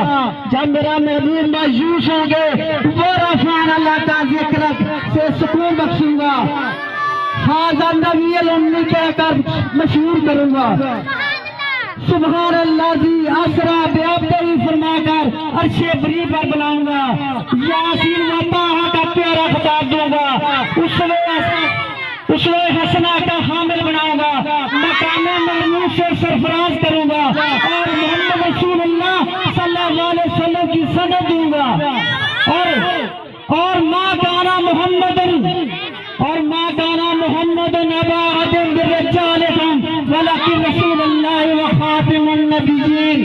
जब मेरा महबूब मायूस होंगे वो रफ़ान अल्लाह का जिक्र से सुकून बख्शूंगा, हाज़ा नबी उम्मी कहकर मशहूर करूंगा। सुभान अल्लाह जी असरा बेअब्दी फरमाकर अर्शे बरी पर बुलाऊंगा, यासीन व ताहा का प्यारा खिताब दूंगा, उसवे हसना का हामिल बनाऊंगा, मकाम महमूद से सरफराज करूंगा और मोहम्मद रसूलुल्लाह सल्लल्लाहु अलैहि वसल्लम की सनद दूंगा। और माँ गाना मोहम्मदन अबा अदम बिर्रिजालिकुम वलाकिन रसूलुल्लाह व खातिमुन नबिय्यीन।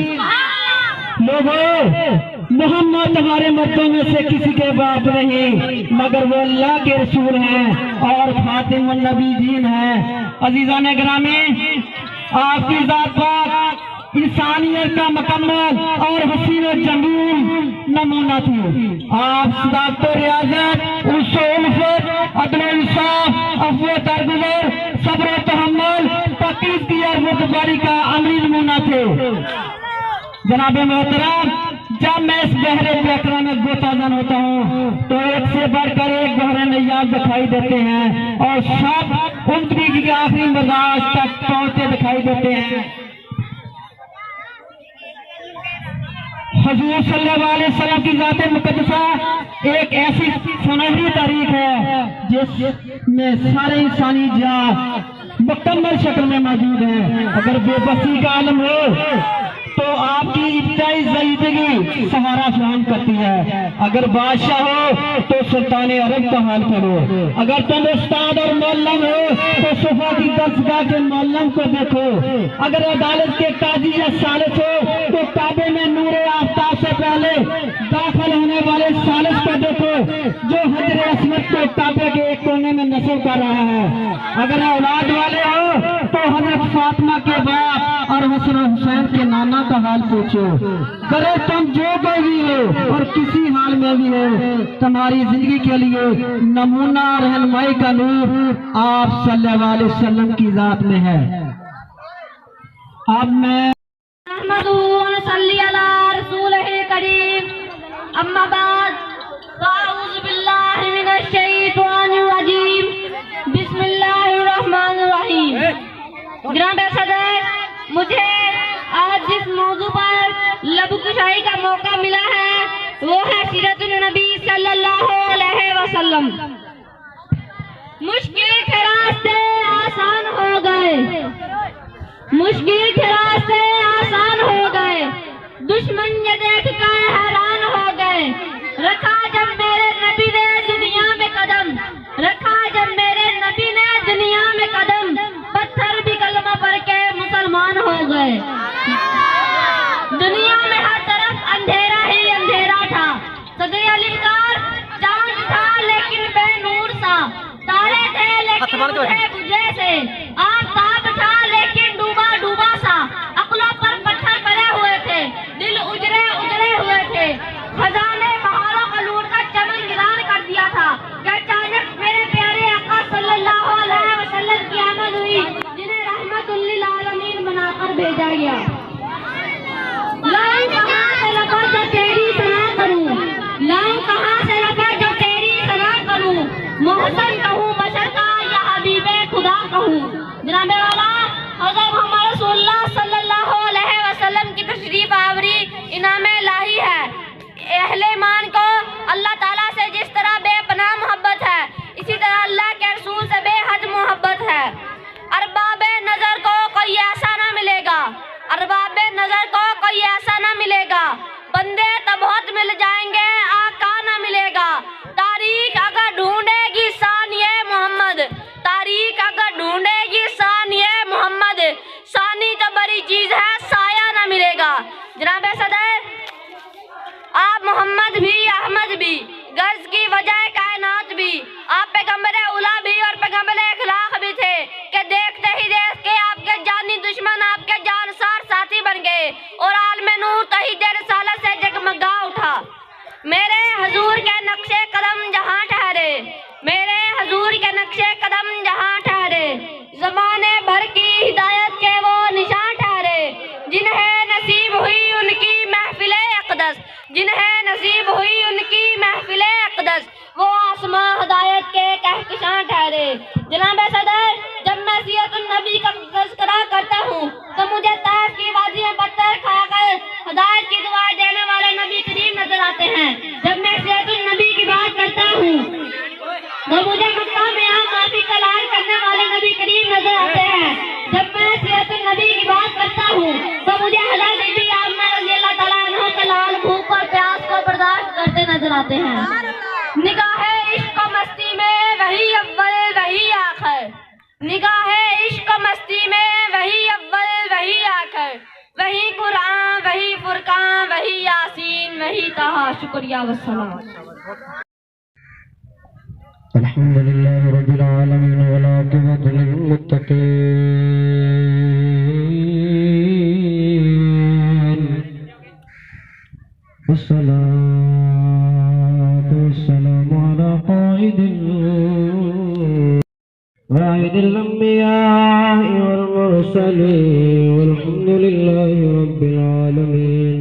लोगों, मोहम्मद तुम्हारे मर्दों में से किसी के बाप नहीं, मगर वो अल्लाह के रसूल हैं और खातिमुन नबीयीन हैं। अजीजान ग्रामी, आपकी जात पाक इंसानियत का मुकम्मल और हसीन व जमील नमूना थी। आप सदाकत व रियाजत, उल्फत, अदल इंसाफ, अफ़्व दरगुज़र, सब्र व तहम्मुल, पाकीज़गी और मुतबारी का अमली नमूना थे। जनाब मोहतरम, जब मैं इस गहरे पैकरा में गोताजन होता हूँ तो एक से बढ़कर एक गहरे नैयाब दिखाई देते हैं और सब उम्मीद की आखिरी मज़ाज तक पहुँचे दिखाई देते हैं। हुजूर सल्लल्लाहु अलैहि वसल्लम की ज़ात मुक़द्दसा एक ऐसी सुनहरी तारीख है जिसमें सारे इंसानी जात मुकम्मल शक्ल में मौजूद है। अगर बेबसी का आलम हो तो आपकी इब्तिदाई जिंदगी सहारा फराहम करती है। अगर बादशाह हो तो सुल्तान अरब का हाल करो, अगर तुम उस्ताद और मौलम हो तो सुफा की दरसगाह के मौलम को देखो, अगर अदालत के काजी या सालिस हो तो काबे में नूरे आफ्ताब से पहले दाखिल होने वाले सालिस को देखो जो हजर असमत को काबे के एक कोने में नस्ल कर रहा है। अगर औलाद वाले हो तो हजरत फातिमा के बाप और हसन हुसैन के नाना का हाल पूछो। करे तुम जो कोई भी हो और किसी हाल में भी हो, तुम्हारी जिंदगी के लिए नमूना रहनुमाई का नूर आप सल्लल्लाहु अलैहि वसल्लम की जात में है। अब मैं अम्मा बाद अऊज़ु बिल्लाहि मिनश शैतानिर रजीम, बिस्मिल्लाहिर रहमानिर रहीम। जनाब सदर, मुझे आज जिस मौजू पर लबकुशाई का मौका मिला है वो है सीरतुन नबी सल्लल्लाहु अलैहि वसल्लम। मुश्किल के रास्ते आसान हो गए, मुश्किल के रास्ते आसान हो गए, दुश्मन ये देख कर हैरान हो गए। रखा जब मेरे नबी ने दुनिया में कदम, रखा जब मेरे नबी ने दुनिया में कदम, पत्थर भी कलमा पढ़ के मुसलमान हो गए। दुनिया में हर तरफ अंधेरा ही अंधेरा था, सदे अलीकार चांद था लेकिन बेनूर सा, तारे थे लेकिन बुझे से, आफताब था लेकिन डूबा डूबा सा, अक्लों पर पत्थर पड़े हुए थे, दिल उजड़े उजड़े हुए थे, खजाने पहाड़ों का लूट कर चमन गिरान कर दिया था। क्या अचानक मेरे प्यारे आका सल्लल्लाहु अलैहि वसल्लम की आमद हुई, जिन्हें रहमतुल लिल आलमीन बनाकर भेजा गया। लाऊं कहाँ से लफज़ जो तेरी सना करूं, लाऊं कहाँ से लफज़ जो तेरी सना करूं, मोहसन कहूँ बशर का या हबीबे खुदा कहूँ। जनाब वाला हज़रत मोहम्मद रसूलुल्लाह सल्लल्लाहु अलैहि वसल्लम की तशरीफ आवरी इनामे इलाही है। अहले ईमान को अल्लाह ताला से जिस तरह बेपनाह मोहब्बत है, इसी तरह अल्लाह के रसूल से बेहद मोहब्बत है। अरबाबे नजर को कोई ऐसा ना मिलेगा, अरबाबे नजर को कोई ऐसा ना मिलेगा, बंदे तो बहुत मिल जाएंगे, आका ना मिलेगा। तारीख अगर ढूंढेगी सानिए मोहम्मद, तारीख अगर ढूंढेगी सानिए मोहम्मद, सानी तो बड़ी चीज है, साया ना मिलेगा। जनाब सदर, आप मोहम्मद भी अहमद भी, गर्ज की वजह कायनात भी, आप पैगंबरे उला भी और पैगंबरे इखलाक भी थे कि देखते ही देख के आपके जानी दुश्मन आपके जानसार साथी बन गए और आलमे नूर तहीदे रिसालत से जगमगा उठा। मेरे हजूर के नक्शे कदम जहाँ ठहरे, मेरे हजूर के नक्शे कदम जहाँ ठहरे, जमाने भर की हिदायत के वो निशान ठहरे, जिन्हें नसीब हुई उनकी महफिले अक़दस, जिन्हें नसीब हुई उनकी महफिले अक़दस, वो आसमां हिदायत के कहकशां ठहरे। जनाब सदर, जब मैं सीरतुन नबी का तज़किरा करता हूँ तो मुझे ताइफ की वादी में पत्थर खाकर हिदायत की दुआ देने वाले नबी करीम नजर आते हैं। जब मैं सीरतुन नबी की बात करता हूँ तो मुझे मक्का में यहाँ माफी का ऐलान करने वाले नबी करीम नजर आते हैं। जब मैं सीरतुन नबी की बात करता हूँ तो मुझे हज़रत बीबी आमिना रज़ियल्लाहु तआला अन्हा का लाल भूख और प्यास को बर्दाश्त करते नजर आते हैं। निगाहे इश्क मस्ती में वही अव्वल वही आखिर, निगाहे इश्क मस्ती में वही अव्वल वही आखिर, वही कुरान वही फुरकान वही यासीन वही तहा। शुक्रिया वस्सलाम। अल्हम्दुलिल्लाह रब्बिल आलमीन वल आक़िबतु लिल मुत्तक़ीन वस्सलातु वस्सलामु अला वाहिदिल अंबिया'i वल मुरसलीन वल्हम्दुलिल्लाहि रब्बिल आलमीन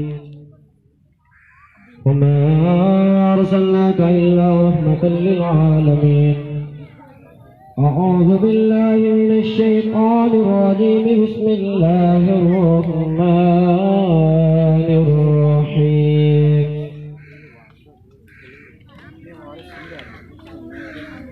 वमा अरसलनाका इल्ला रहमतल लिल आलमीन। अऊज़ु बिल्लाहि मिनश शैतानिर रजीम, बिस्मिल्लाहिर रहमानिर रहीम।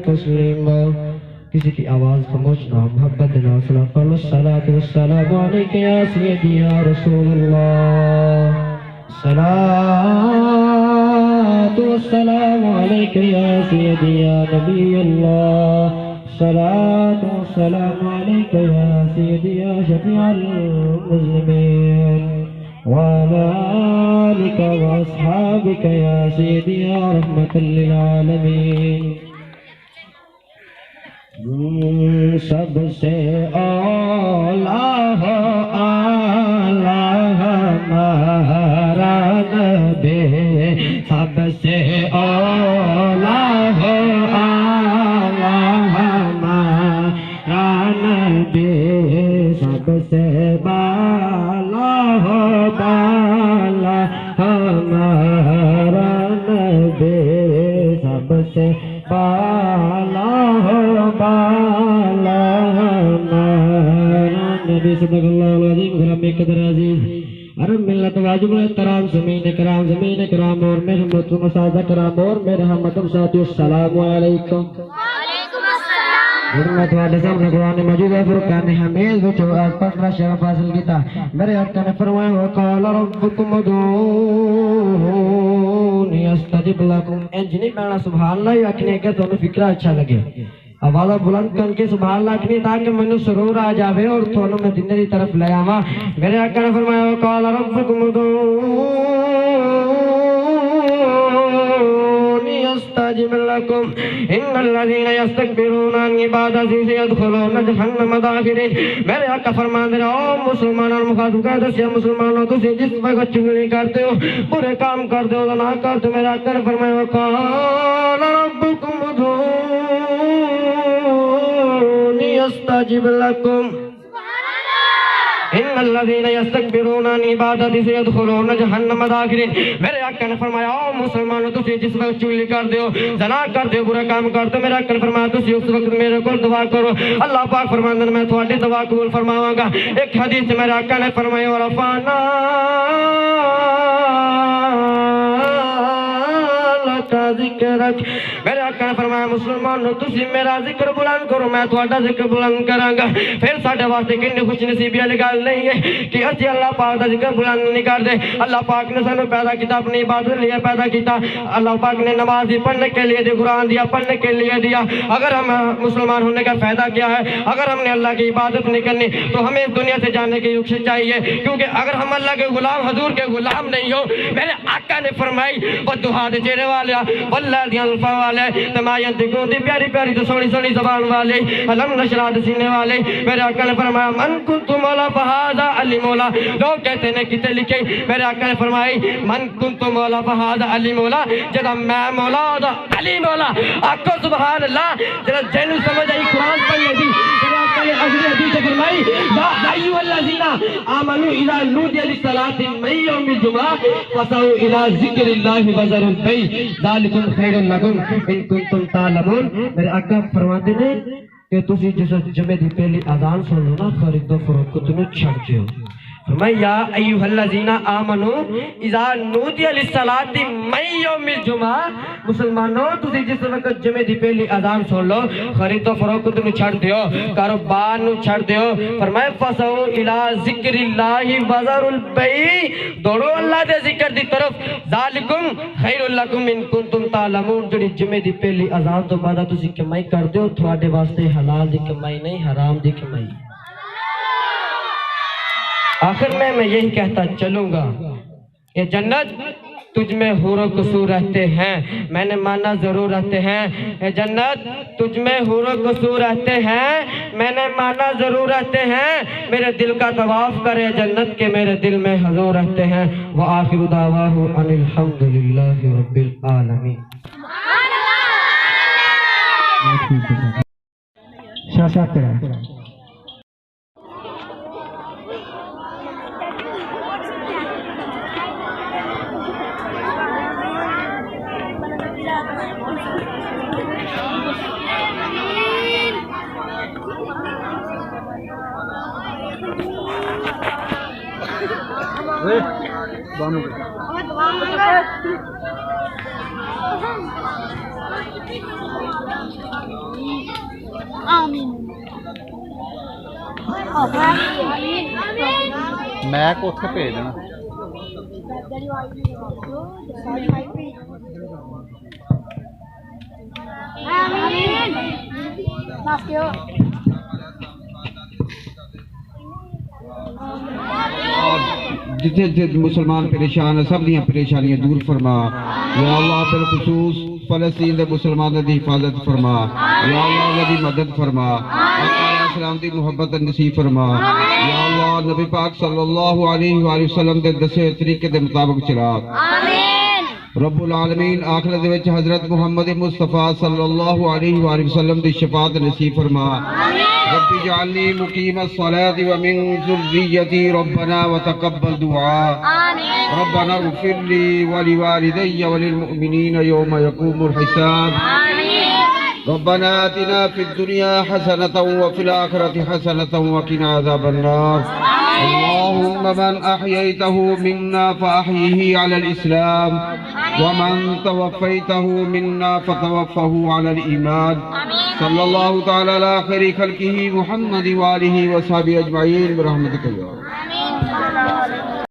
तस्लीमा। किसी की आवाज खामोश ना, मोहब्बत ना, सलातो वस्सलामु अलैका या सय्यदी या रसूलल्लाह, सलातो वस्सलामु अलैका या सय्यदी या नबी अल्लाह, सलातो वस्सलामु अलैका या सय्यदी या शफीअल मुज़लिमीन व अला आलिका व अस्हाबिका या सय्यदी या रहमतल लिल आलमीन। सबसे औला हो आला हमारा नबी, सबसे औला हो आला हमारा नबी, सबसे बाला हो बाला हमारा नबी, सबसे बाला हो बाला हमारा नबी। सल्लल्लाहु अलैहि वसल्लम में कदर अजीज अरब मिल्लत वाजिब एहतराम ज़मीन कराम और मेरे मुहतरम सादा कराम और मेरे हमदम साथियों अस्सलामु अलैकुम। हुर्मत वाले सामने कुरान मौजूद है फुरकान हमीद जो आज 15 शब फासिल कीता मेरे आका ने फरमाया वक़ाल रब्बुकुम उदूनी अस्तजिब लकुम। इंज नहीं कहना सुभान अल्लाह आखने के तो फिक्रा अच्छा लगे, आवाज़ बुलंद करके सुभान अल्लाह आखनी ताकि मैनू सुरूर आ जावे और थोनों में दिन की तरफ ले आवा। मेरे आका ने फरमाया वक़ाल रब्बुकुम उदूनी अस्तजिब लकुम इन्नल्लज़ीना यस्तकबिरूना अन इबादती सयदखुलूना जहन्नम दाखिरीन। मेरे आका फरमाते हैं ओ मुसलमानों मुखातिब कहते हैं मुसलमानों तुम जिस वक्त चुगली करते हो, बुरे काम करते हो, ना करते। मेरे आका ने फरमाया वक़ाल रब्बुकुम उदूनी अस्तजिब लकुम इन्नल्लज़ीना यस्तकबिरूना अन इबादती सयदखुलूना जहन्नम दाखिरीन। मेरे आका ने फरमाया ओ मुसलमानों तुम जिस वक्त चुगली करते हो, ज़ना करते हो, बुरा काम करते हो, मेरे आका ने फरमाया तुम उस वक्त मेरे को दुआ करो, अल्लाह पाक फरमाते हैं मैं तुम्हारी दुआ कबूल फरमाऊंगा। एक हदीस में मेरे आका ने फरमाया और रफ़अना लका ज़िक्रक। मेरे आका ने फरमाया मुसलमानों तुम मेरा जिक्र बुलंद करो, मैं तुम्हारा जिक्र बुलंद करांगा। फिर साडे वास्ते कितनी खुशनसीबी वाली गल नहीं है कि असि अल्लाह पाक का जिक्र बुलंद नहीं करते। अल्लाह पाक ने सानू पैदा किया, अपनी इबादत लिए पैदा किया। अल्लाह पाक ने नमाज दी पढ़ने के लिए दी, कुरान दिया पढ़ने के लिए दिया। अगर हम मुसलमान होने का फायदा क्या है? अगर हमने अल्लाह की इबादत नहीं करनी तो हमें इस दुनिया से जाने की रुखसत चाहिए, क्योंकि अगर हम अल्लाह के गुलाम हजूर के गुलाम नहीं हो। मेरे आका ने फरमाई बददुआ दे चेहरे वाले वल्ला दी अल्फा वाले तमायन दी गोदी प्यारी प्यारी तो सोनी सोनी ज़बान वाले अलम नशरा दे सीने वाले। मेरे आका ने फरमाया मन कुन्तु मौला फहादा अली मौला। लोग कहते हैं कितने लिखे, मेरे आका ने फरमाई मन कुन्तु मौला फहादा अली मौला, जदा मैं मौला दा अली मौला। आको सुभान अल्लाह। जरा जैनु समझ आई कुरान पढ़ने दी। मेरे आका ने अगली हदीस में फरमाई या अय्युहल्लज़ीना आमनू इज़ा नूदिया लिस्सलाति मिन यौमिल जुमअह फसऊ इला ज़िक्रिल्लाहि व ज़रुल बैअ ज़ालिकुम खैरुल लकुम इन कुंतुम तालमून। मेरे आका फरमाते हैं कि तुसी जिस जुमे दी पहली अजान सुन लो ना, खरीदो फरोख्त नूं छड़ दियो। फरमाया अय्युहल्लज़ीना आमनू इज़ा नूदिया लिस्सलाति मिन यौमिल जुमअह। मुसलमानों तुसी जिस वक्त जुमे दी पहली अजान सुन लो, खरीदो फरोख्त नूं छड़ दियो, कारोबार नूं छड़ दियो। फरमाया फसऊ इला ज़िक्रिल्लाहि व ज़रुल बैअ, दौड़ो अल्लाह दे जिक्र दी तरफ। ज़ालिकुम खैरुल लकुम इन कुंतुम तालमून। जिहड़ी जुमे दी पहली अजान तो बाद तुसी कमाई करदे हो, तुहाडे वास्ते हलाल दी कमाई नहीं, हराम दी कमाई। आखिर में मैं यही कहता चलूंगा, ये जन्नत तुझ में हुरो कसूर रहते हैं, मैंने माना जरूर रहते हैं। ये जन्नत तुझ में हुरो कसूर रहते हैं, मैंने माना जरूर रहते हैं। मेरे दिल का तवाफ करे जन्नत के, मेरे दिल में हजूर रहते हैं। व आखिरु दावाहु अनिल हम्दुलिल्लाहि रब्बिल आलमीन। शाशात करा। ਮੈਂ ਕੋ ਉੱਥੇ ਭੇਜ ਦੇਣਾ। जिथे जिथे मुसलमान परेशान है सब दियां परेशानियां दूर फरमा या अल्लाह बिलखुसूस फलस्तीन दे मुसलमानों की हिफाजत फरमा या अल्लाह उनकी मदद फरमा इस्लाम की मुहब्बत नसीब फरमा या अल्लाह नबी पाक सल्लल्लाहु अलैहि वसल्लम के दसे तरीके के मुताबिक चला रब्बुल आलमीन आखिरत विच हजरत मुहम्मद मुस्तफा सल्लल्लाहु अलैहि वसल्लम की शफाअत नसीब फरमा रब्बी जअलनी मुकीमस सलाति व मिन ज़ुर्रिय्यती रब्बना व तक़ब्बल दुआ रब्बना इग़फिर ली व लिवालिदैया व लिलमुमिनीना यौम यक़ूमुल हिसाब रब्बना आतिना फिद दुनिया हसनतन व फिल आखिरति हसनतन व क़िना अज़ाबन नार अल्लाहुम्मा मन अहयैतहु मिन्ना फ़अहयिही अलल इस्लाम व मन तवफ़्फ़ैतहु मिन्ना फ़तवफ़्फ़हु अलल ईमान सल्लल्लाहु तआला अला खैरि खल्क़िही मुहम्मद व आलिही व सहबिही अजमईन बिरहमतिका या